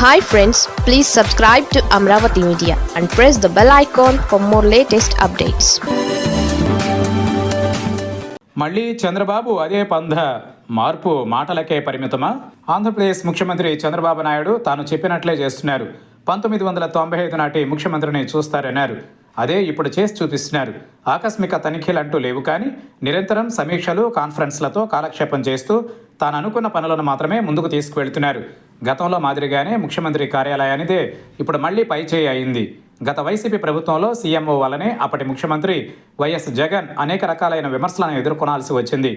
Hi friends, please subscribe to Amravati Media and press the bell icon for more latest updates. మళ్ళీ చంద్రబాబు అదే పంధ, మార్పు మాటలకే పరిమితమా? ఆంధ్రప్రదేశ్ ముఖ్యమంత్రి చంద్రబాబు నాయుడు తాను చెప్పినట్లే చేస్తున్నారు. 1995 నాటి ముఖ్యమంత్రిని చూస్తారన్నారు. అదే ఇప్పుడు చేసి చూపిస్తున్నారు. ఆకస్మిక తనిఖీలంటూ లేవు, కానీ నిరంతరం సమీక్షలు, కాన్ఫరెన్స్లతో కాలక్షేపం చేస్తూ తాను అనుకున్న పనులను మాత్రమే ముందుకు తీసుకువెళ్తున్నారు. గతంలో మాదిరిగానే ముఖ్యమంత్రి కార్యాలయానిదే ఇప్పుడు మళ్లీ పైచేయి అయింది. గత వైసీపీ ప్రభుత్వంలో సీఎంఓ వల్లనే అప్పటి ముఖ్యమంత్రి వైఎస్ జగన్ అనేక రకాలైన విమర్శలను ఎదుర్కొనాల్సి వచ్చింది.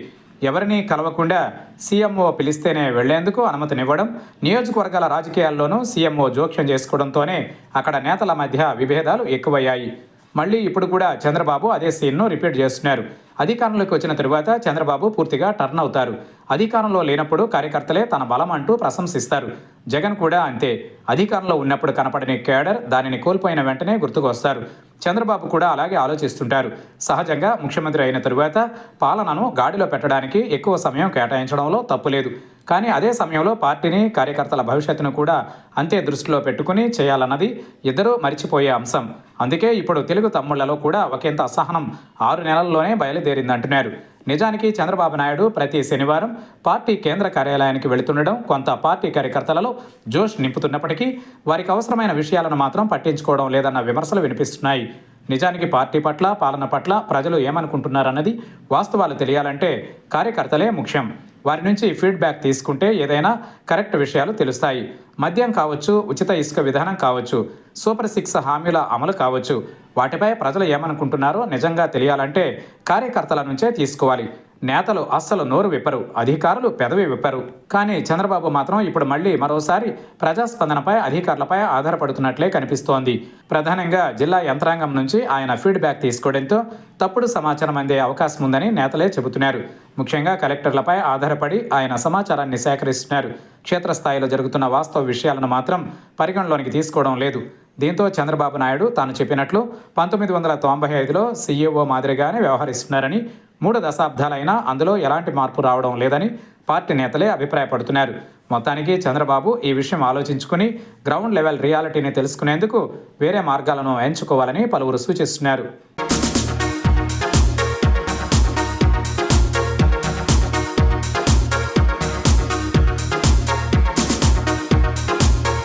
ఎవరిని కలవకుండా సీఎంఓ పిలిస్తేనే వెళ్లేందుకు అనుమతినివ్వడం, నియోజకవర్గాల రాజకీయాల్లోనూ సీఎంఓ జోక్యం చేసుకోవడంతోనే అక్కడ నేతల మధ్య విభేదాలు ఎక్కువయ్యాయి. మళ్ళీ ఇప్పుడు కూడా చంద్రబాబు అదే సీన్ను రిపీట్ చేస్తున్నారు. అధికారంలోకి వచ్చిన తరువాత చంద్రబాబు పూర్తిగా టర్న్ అవుతారు. అధికారంలో లేనప్పుడు కార్యకర్తలే తన బలం అంటూ ప్రశంసిస్తారు. జగన్ కూడా అంతే. అధికారంలో ఉన్నప్పుడు కనపడని కేడర్ దానిని కోల్పోయిన వెంటనే గుర్తుకొస్తారు. చంద్రబాబు కూడా అలాగే ఆలోచిస్తుంటారు. సహజంగా ముఖ్యమంత్రి అయిన తరువాత పాలనను గాడిలో పెట్టడానికి ఎక్కువ సమయం కేటాయించడంలో తప్పులేదు. కానీ అదే సమయంలో పార్టీని, కార్యకర్తల భవిష్యత్తును కూడా అంతే దృష్టిలో పెట్టుకుని చేయాలన్నది ఇద్దరూ మరిచిపోయే అంశం. అందుకే ఇప్పుడు తెలుగు తమ్ముళ్లలో కూడా ఒకంత అసహనం 6 నెలల్లోనే బయలుదేరిందంటున్నారు. నిజానికి చంద్రబాబు నాయుడు ప్రతి శనివారం పార్టీ కేంద్ర కార్యాలయానికి వెళుతుండడం కొంత పార్టీ కార్యకర్తలలో జోష్ నింపుతున్నప్పటికీ వారికి అవసరమైన విషయాలను మాత్రం పట్టించుకోవడం లేదన్న విమర్శలు వినిపిస్తున్నాయి. నిజానికి పార్టీ పట్ల, పాలన పట్ల ప్రజలు ఏమనుకుంటున్నారన్నది వాస్తవాలు తెలియాలంటే కార్యకర్తలే ముఖ్యం. వారి నుంచి ఫీడ్బ్యాక్ తీసుకుంటే ఏదైనా కరెక్ట్ విషయాలు తెలుస్తాయి. మద్యం కావచ్చు, ఉచిత ఇసుక విధానం కావచ్చు, సూపర్ 6 హామీల అమలు కావచ్చు, వాటిపై ప్రజలు ఏమనుకుంటున్నారో నిజంగా తెలియాలంటే కార్యకర్తల నుంచే తీసుకోవాలి. నేతలు అస్సలు నోరు విప్పరు, అధికారులు పెదవి విప్పరు. కానీ చంద్రబాబు మాత్రం ఇప్పుడు మళ్ళీ మరోసారి ప్రజాస్పందనపై, అధికారులపై ఆధారపడుతున్నట్లే కనిపిస్తోంది. ప్రధానంగా జిల్లా యంత్రాంగం నుంచి ఆయన ఫీడ్బ్యాక్ తీసుకోవడంతో తప్పుడు సమాచారం అందే అవకాశం ఉందని నేతలే చెబుతున్నారు. ముఖ్యంగా కలెక్టర్లపై ఆధారపడి ఆయన సమాచారాన్ని సేకరిస్తున్నారు. క్షేత్రస్థాయిలో జరుగుతున్న వాస్తవ విషయాలను మాత్రం పరిగణలోనికి తీసుకోవడం లేదు. దీంతో చంద్రబాబు నాయుడు తాను చెప్పినట్లు 1995లో సీఈఓ మాదిరిగానే వ్యవహరిస్తున్నారని, 3 దశాబ్దాలైనా అందులో ఎలాంటి మార్పు రావడం లేదని పార్టీ నేతలే అభిప్రాయపడుతున్నారు. మొత్తానికి చంద్రబాబు ఈ విషయం ఆలోచించుకుని గ్రౌండ్ లెవెల్ రియాలిటీని తెలుసుకునేందుకు వేరే మార్గాలను ఎంచుకోవాలని పలువురు సూచిస్తున్నారు.